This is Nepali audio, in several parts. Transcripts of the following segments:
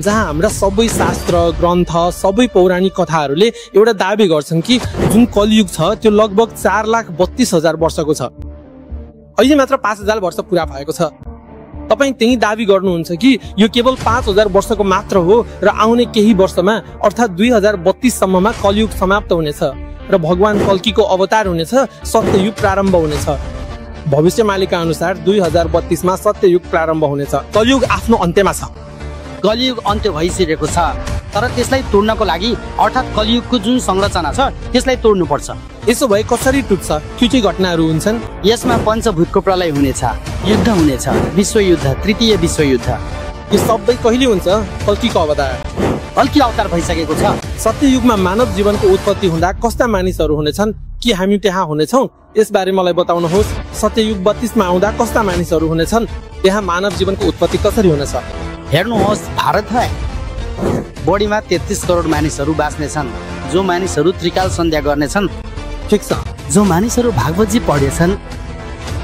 जहाँ हाम्रा सबै शास्त्र ग्रन्थ सबै पौराणिक कथाहरूले एउटा दाबी गर्छन् कि जुन कलियुग छ त्यो लगभग 4,32,000 वर्षको छ। अहिले मात्र 5,000 वर्ष पुरा भएको छ। तपाईँ त्यही दाबी गर्नुहुन्छ कि यो केवल 5,000 वर्षको मात्र हो र आउने केही वर्षमा अर्थात् 2032 सम्ममा कलियुग समाप्त हुनेछ र भगवान कल्कीको अवतार हुनेछ, सत्ययुग प्रारम्भ हुनेछ। भविष्यवाणीका अनुसार 2032 मा सत्ययुग प्रारम्भ हुनेछ। कलियुग आफ्नो अन्त्यमा छ। कलियुग अन्त्य भइसकेको छ, तर त्यसलाई तोड्नको लागि अर्थात् कलियुगको जुन संरचना छ त्यसलाई तोड्नु पर्छ। यसो भए कसरी टुट्छ? के घटनाहरू हुन्छन्? यसमा पञ्चभूतको प्रलय हुनेछ, युद्ध हुनेछ, विश्वयुद्ध, तृतीय विश्वयुद्ध। यो सबै कहिले हुन्छ? कल्कीको अवतार। कल्की अवतार भइसकेको छ। सत्ययुगमा मानव जीवनको उत्पत्ति हुँदा कस्ता मानिसहरू हुनेछन्? के हामी त्यहाँ हुनेछौँ? यसबारे मलाई बताउनुहोस्। सत्ययुग 32 मा आउँदा कस्ता मानिसहरू हुनेछन्? त्यहाँ मानव जीवनको उत्पत्ति कसरी हुनेछ? हेर्नुहोस्, भारत बढीमा 33 करोड मानिसहरू बाँच्नेछन्, जो मानिसहरू त्रिकाल सन्ध्या गर्नेछन्। ठिक छ। जो मानिसहरू भागवतजी पढ्नेछन्,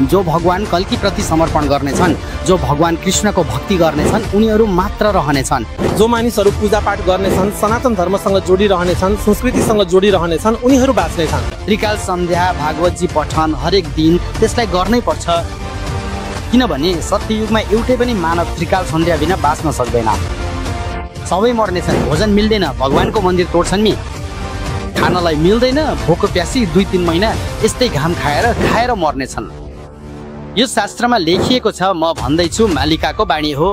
जो भगवान कल्की प्रति समर्पण गर्नेछन्, जो भगवान कृष्णको भक्ति गर्नेछन्, उनीहरू मात्र रहनेछन्। जो मानिसहरू पूजापाठ गर्नेछन्, सनातन धर्मसँग जोडिरहनेछन्, संस्कृतिसँग जोडिरहनेछन्, उनीहरू बाँच्नेछन्। त्रिकाल सन्ध्या, भागवतजी पठन हरेक दिन त्यसलाई गर्नै पर्छ, किनभने सत्ययुगमा एउटै पनि मानव त्रिकाल सन्ध्या बिना बाँच्न सक्दैन। सबै मर्नेछन्, भोजन मिल्दैन, भगवानको मन्दिर तोड्छन् नि, खानलाई मिल्दैन, भोको प्यासी 2-3 महिना यस्तै घाम खाएर मर्नेछन्। यो शास्त्रमा लेखिएको छ, म भन्दैछु, मालिकाको बाणी हो।